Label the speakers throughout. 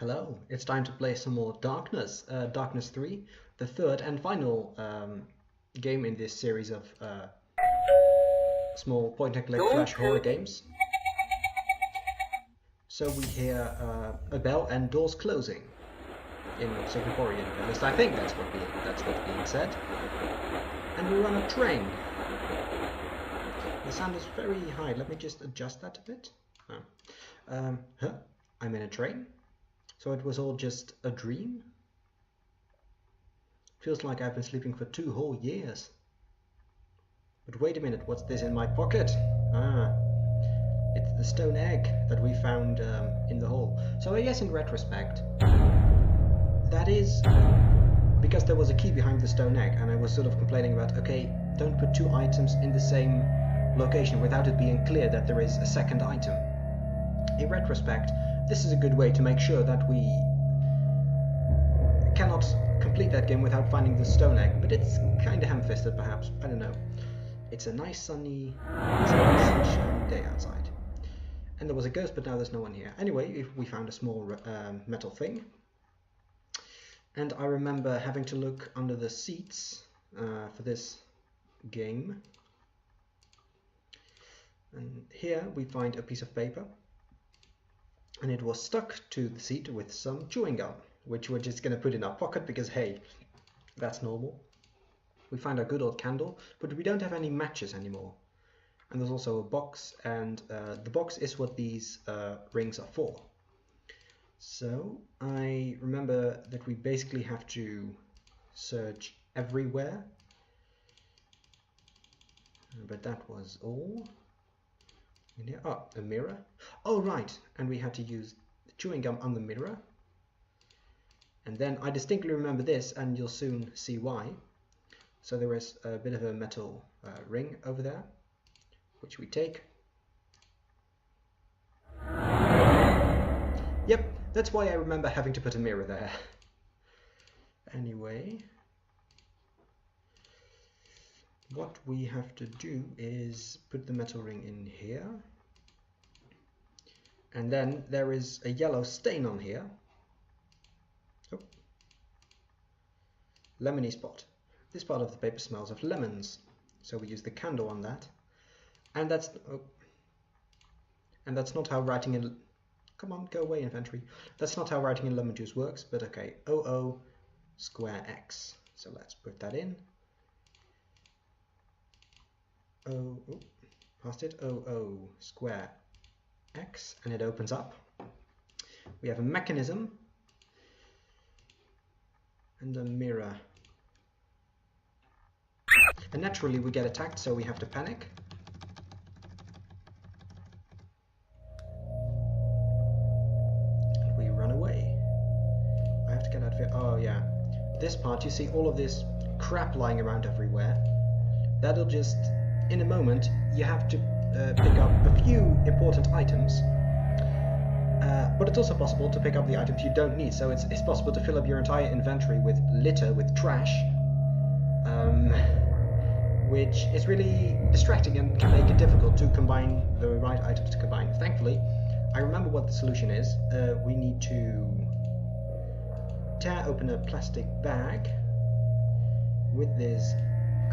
Speaker 1: Hello, it's time to play some more Darkness, Darkness 3, the third and final game in this series of small point-and-click flash horror games. So we hear a bell and doors closing in Singaporean, at least I think that's what's being said. And we're on a train. The sound is very high. Let me just adjust that a bit. Oh. I'm in a train. So it was all just a dream? Feels like I've been sleeping for 2 whole years. But wait a minute, what's this in my pocket? Ah, it's the stone egg that we found in the hole. So I guess in retrospect, that is because there was a key behind the stone egg, and I was sort of complaining about, okay, don't put 2 items in the same location without it being clear that there is a second item. In retrospect, this is a good way to make sure that we cannot complete that game without finding the stone egg, but it's kind of ham-fisted perhaps, I don't know. It's a nice sunny sunshiny day outside. And there was a ghost, but now there's no one here. Anyway, we found a small metal thing. And I remember having to look under the seats for this game. And here we find a piece of paper. And it was stuck to the seat with some chewing gum, which we're just going to put in our pocket because, hey, that's normal. We find a good old candle, but we don't have any matches anymore. And there's also a box, and the box is what these rings are for. So I remember that we basically have to search everywhere. But that was all. Oh, a mirror. Oh, right. And we had to use the chewing gum on the mirror. And then I distinctly remember this, and you'll soon see why. So there is a bit of a metal ring over there, which we take. Yep, that's why I remember having to put a mirror there. Anyway, what we have to do is put the metal ring in here. And then there is a yellow stain on here. Oh. Lemony spot. This part of the paper smells of lemons. So we use the candle on that. And that's not how writing in... Come on, go away, inventory. That's not how writing in lemon juice works, but okay. OO square X. So let's put that in. Past it. OO square X, and it opens up. We have a mechanism and a mirror. And naturally we get attacked, so we have to panic. And we run away. I have to get out of here. Oh yeah. This part, you see all of this crap lying around everywhere. That'll just, in a moment, you have to pick up a few important items, but it's also possible to pick up the items you don't need, so it's possible to fill up your entire inventory with litter, with trash, which is really distracting and can make it difficult to combine the right items to combine. Thankfully, I remember what the solution is. We need to tear open a plastic bag with this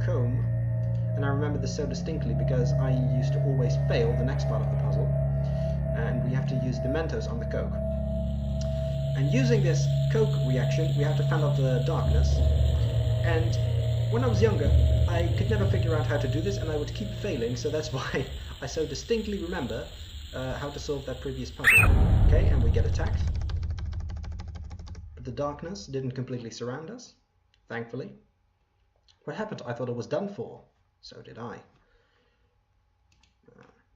Speaker 1: comb. And I remember this so distinctly because I used to always fail the next part of the puzzle. And we have to use the Mentos on the Coke. And using this Coke reaction, we have to fend off the darkness. And when I was younger, I could never figure out how to do this, and I would keep failing, so that's why I so distinctly remember how to solve that previous puzzle. Okay, and we get attacked. But the darkness didn't completely surround us, thankfully. What happened? I thought it was done for. So did I.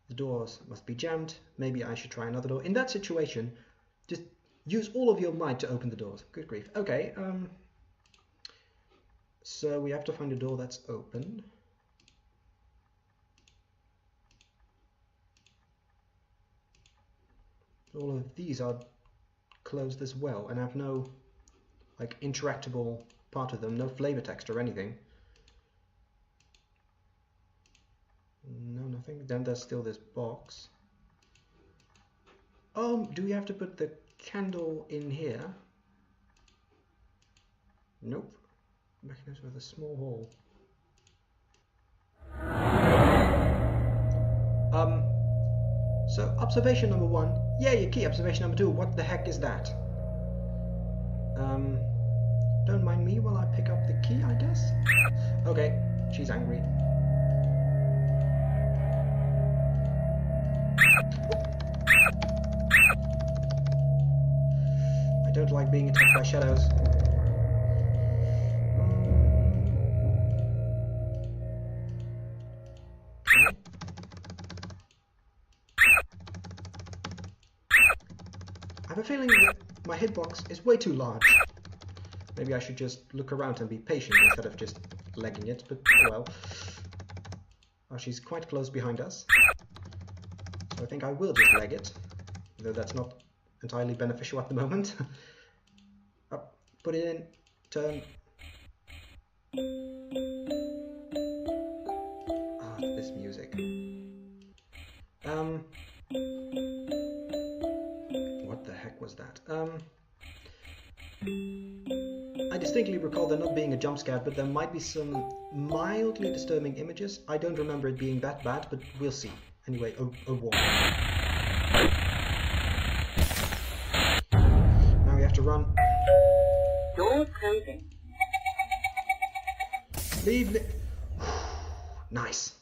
Speaker 1: The doors must be jammed. Maybe I should try another door. In that situation, just use all of your might to open the doors. Good grief. Okay, so we have to find a door that's open. All of these are closed as well, and have no like interactable part of them, no flavor text or anything. No, nothing. Then there's still this box. Do we have to put the candle in here. Nope. Mechanism with a small hole. So observation number 1. Yeah, your key. Observation number 2. What the heck is that? Don't mind me while I pick up the key, I guess. Okay, she's angry. I don't like being attacked by shadows. I have a feeling that my hitbox is way too large. Maybe I should just look around and be patient instead of just legging it, but oh well. Oh, she's quite close behind us. So I think I will just leg it, though that's not entirely beneficial at the moment. Up, put it in, turn. Ah, this music. What the heck was that? I distinctly recall there not being a jump scare, but there might be some mildly disturbing images. I don't remember it being that bad, but we'll see. Anyway, a warning. Now we have to run.
Speaker 2: Door closing.
Speaker 1: Leave. Nice.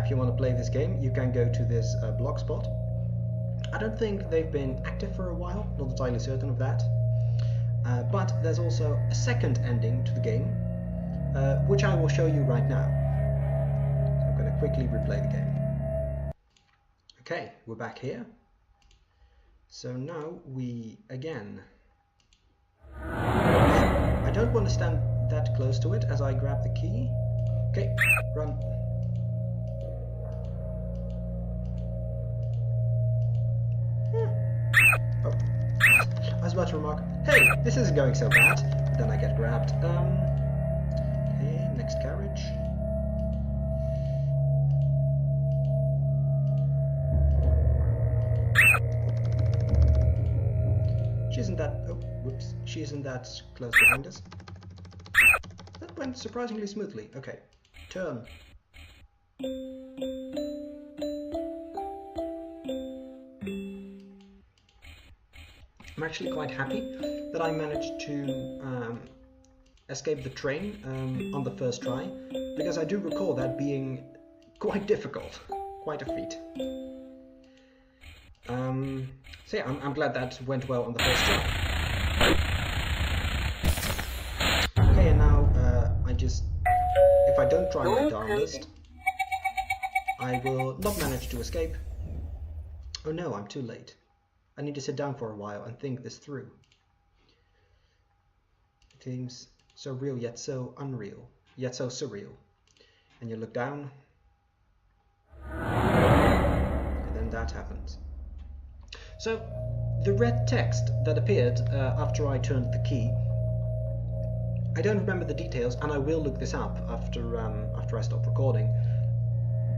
Speaker 1: If you want to play this game, you can go to this blogspot. I don't think they've been active for a while, not entirely certain of that. But there's also a second ending to the game, which I will show you right now. So I'm going to quickly replay the game. Okay, we're back here. So now we, again... I don't want to stand that close to it as I grab the key. Okay, run. I was about to remark, hey, this isn't going so bad, but then I get grabbed. Okay, next carriage. She isn't that, oh, whoops, she isn't that close behind us. That went surprisingly smoothly. Okay, turn. I'm actually quite happy that I managed to escape the train on the first try, because I do recall that being quite difficult, quite a feat. So yeah, I'm glad that went well on the first try. Okay, and now if I don't try my darndest, I will not manage to escape. Oh no, I'm too late. I need to sit down for a while and think this through. It seems so real yet so unreal, yet so surreal. And you look down, and then that happens. So, the red text that appeared after I turned the key, I don't remember the details, and I will look this up after I stop recording,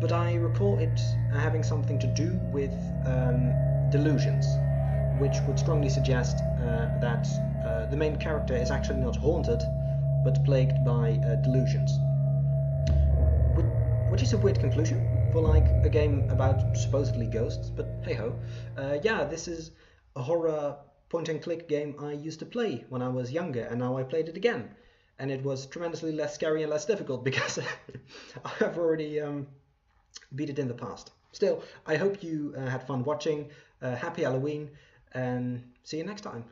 Speaker 1: but I recall it having something to do with delusions, which would strongly suggest that the main character is actually not haunted, but plagued by delusions. Which is a weird conclusion for like a game about supposedly ghosts, but hey ho. Yeah, this is a horror point-and-click game I used to play when I was younger, and now I played it again, and it was tremendously less scary and less difficult because I've already beat it in the past. Still, I hope you had fun watching. Happy Halloween, and see you next time.